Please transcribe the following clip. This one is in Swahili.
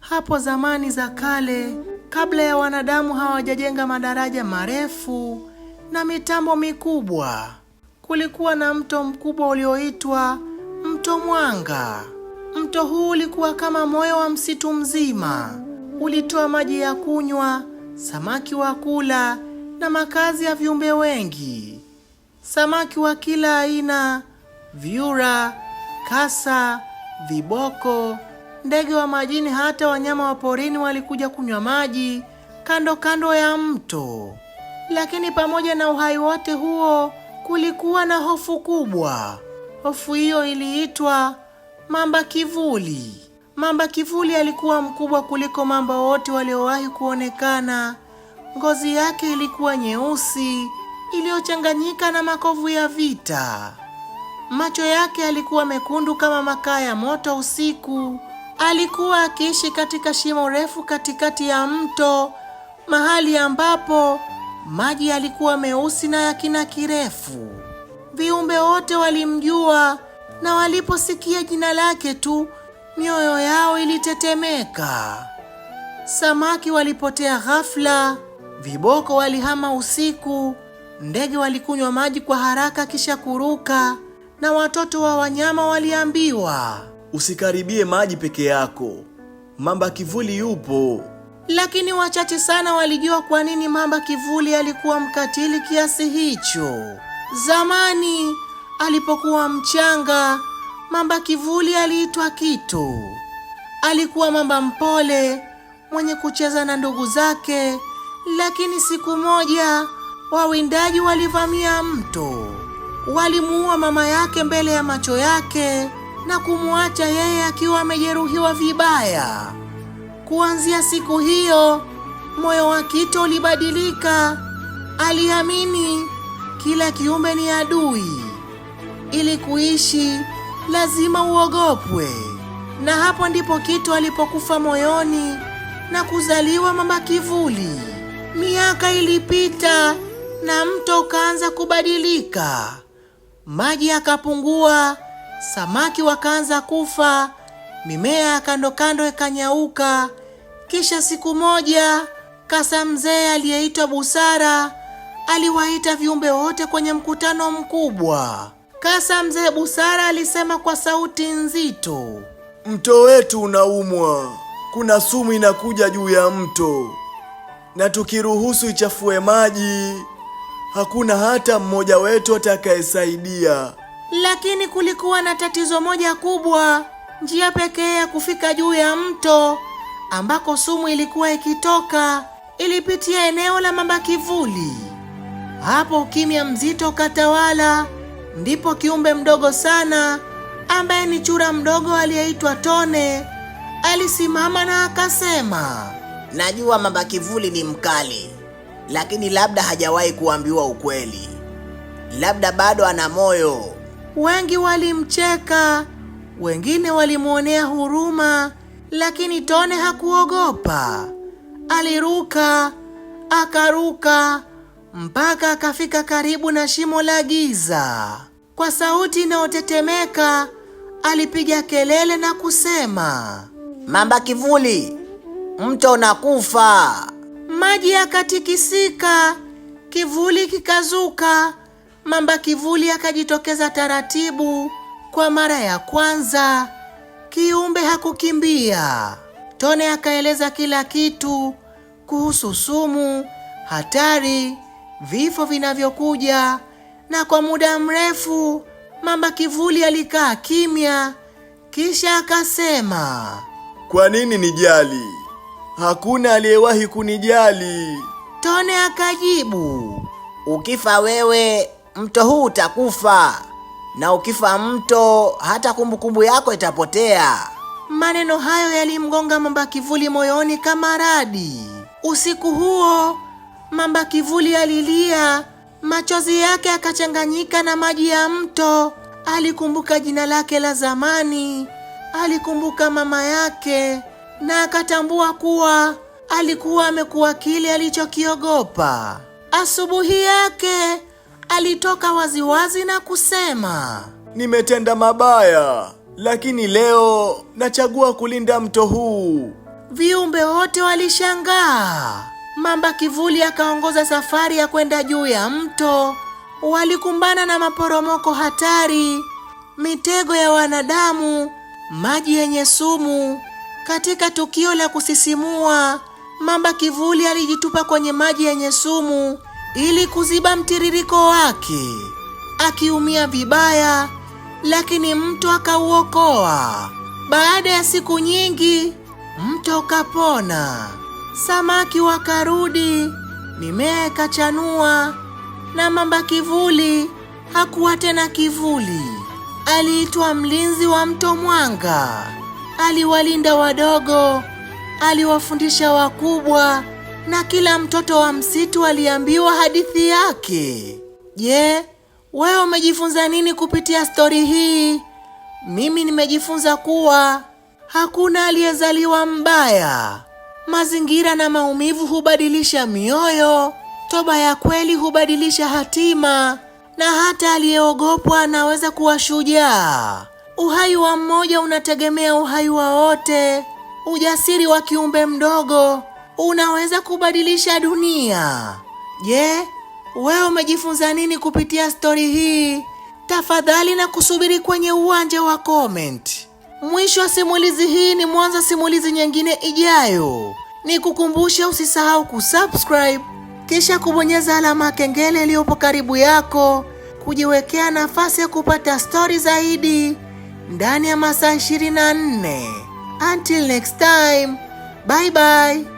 Hapo zamani za kale, kabla ya wanadamu hawajajenga madaraja marefu na mitambo mikubwa, kulikuwa na mto mkubwa ulioitwa Mto Mwanga. Mto huu ulikuwa kama moyo wa msitu mzima. Ulitoa maji ya kunywa, samaki wa kula na makazi ya viumbe wengi. Samaki wa kila aina, vyura, kasa, viboko, ndege wa majini, hata wanyama wa porini walikuja kunywa maji kando kando ya mto. Lakini pamoja na uhai wote huo, kulikuwa na hofu kubwa. Hofu hiyo iliitwa mamba kivuli. Mamba kivuli alikuwa mkubwa kuliko mamba wote waliowahi kuonekana. Ngozi yake ilikuwa nyeusi iliyochanganyika na makovu ya vita. Macho yake yalikuwa mekundu kama makaa ya moto usiku. Alikuwa akiishi katika shimo refu katikati ya mto, mahali ambapo maji yalikuwa meusi na ya kina kirefu. Viumbe wote walimjua, na waliposikia jina lake tu, mioyo yao ilitetemeka. Samaki walipotea ghafla, viboko walihama usiku, ndege walikunywa maji kwa haraka kisha kuruka, na watoto wa wanyama waliambiwa, usikaribie maji peke yako, mamba kivuli yupo. Lakini wachache sana walijua kwa nini mamba kivuli alikuwa mkatili kiasi hicho. Zamani alipokuwa mchanga, mamba kivuli aliitwa Kito. Alikuwa mamba mpole, mwenye kucheza na ndugu zake. Lakini siku moja wawindaji walivamia mto. Walimuua mama yake mbele ya macho yake na kumwacha yeye akiwa amejeruhiwa vibaya. Kuanzia siku hiyo, moyo wa Kito ulibadilika. Aliamini kila kiumbe ni adui. Ili kuishi, lazima uogopwe. Na hapo ndipo Kito alipokufa moyoni na kuzaliwa mamba kivuli. Miaka ilipita na mto ukaanza kubadilika. Maji yakapungua, samaki wakaanza kufa, mimea ya kando kando ikanyauka. Kisha siku moja, kasa mzee aliyeitwa Busara aliwaita viumbe wote kwenye mkutano mkubwa. Kasa mzee Busara alisema kwa sauti nzito, mto wetu unaumwa. Kuna sumu inakuja juu ya mto, na tukiruhusu ichafue maji, hakuna hata mmoja wetu atakayesaidia. Lakini kulikuwa na tatizo moja kubwa. Njia pekee ya kufika juu ya mto ambako sumu ilikuwa ikitoka ilipitia eneo la mamba kivuli. Hapo ukimya mzito ukatawala. Ndipo kiumbe mdogo sana ambaye ni chura mdogo aliyeitwa Tone alisimama na akasema, najua mamba kivuli ni mkali, lakini labda hajawahi kuambiwa ukweli. Labda bado ana moyo. Wengi walimcheka, wengine walimuonea huruma, lakini Tone hakuogopa. Aliruka, akaruka, mpaka akafika karibu na shimo la giza. Kwa sauti inayotetemeka, alipiga kelele na kusema, mamba kivuli, mto unakufa. Maji yakatikisika, kivuli kikazuka. Mamba kivuli akajitokeza taratibu. Kwa mara ya kwanza, kiumbe hakukimbia. Tone akaeleza kila kitu kuhusu sumu, hatari, vifo vinavyokuja. Na kwa muda mrefu, mamba kivuli alikaa kimya. Kisha akasema, kwa nini nijali? Hakuna aliyewahi kunijali. Tone akajibu, ukifa wewe, mto huu utakufa. Na ukifa mto, hata kumbukumbu yako itapotea. Maneno hayo yalimgonga mamba kivuli moyoni kama radi. Usiku huo, mamba kivuli alilia, machozi yake yakachanganyika na maji ya mto. Alikumbuka jina lake la zamani, alikumbuka mama yake, na akatambua kuwa alikuwa amekuwa kile alichokiogopa. Asubuhi yake alitoka waziwazi na kusema, nimetenda mabaya, lakini leo nachagua kulinda mto huu. Viumbe wote walishangaa. Mamba kivuli akaongoza safari ya kwenda juu ya mto. Walikumbana na maporomoko hatari, mitego ya wanadamu, maji yenye sumu. Katika tukio la kusisimua, mamba kivuli alijitupa kwenye maji yenye sumu ili kuziba mtiririko wake, akiumia vibaya, lakini mto akauokoa. Baada ya siku nyingi, mto ukapona. Samaki wakarudi, mimea ikachanua, na mamba kivuli hakuwa tena kivuli. Aliitwa mlinzi wa mto Mwanga. Aliwalinda wadogo, aliwafundisha wakubwa, na kila mtoto wa msitu aliambiwa hadithi yake. Je, wewe umejifunza nini kupitia stori hii? Mimi nimejifunza kuwa hakuna aliyezaliwa mbaya. Mazingira na maumivu hubadilisha mioyo. Toba ya kweli hubadilisha hatima, na hata aliyeogopwa anaweza kuwa shujaa. Uhai wa mmoja unategemea uhai wa wote. Ujasiri wa kiumbe mdogo unaweza kubadilisha dunia. Je, wewe umejifunza nini kupitia stori hii? Tafadhali na kusubiri kwenye uwanja wa comment. Mwisho wa simulizi hii ni mwanzo simulizi nyingine ijayo. Nikukumbushe usisahau kusubscribe, kisha kubonyeza alama kengele iliyopo karibu yako, kujiwekea nafasi ya kupata stori zaidi ndani ya masaa 24. Until next time, bye bye.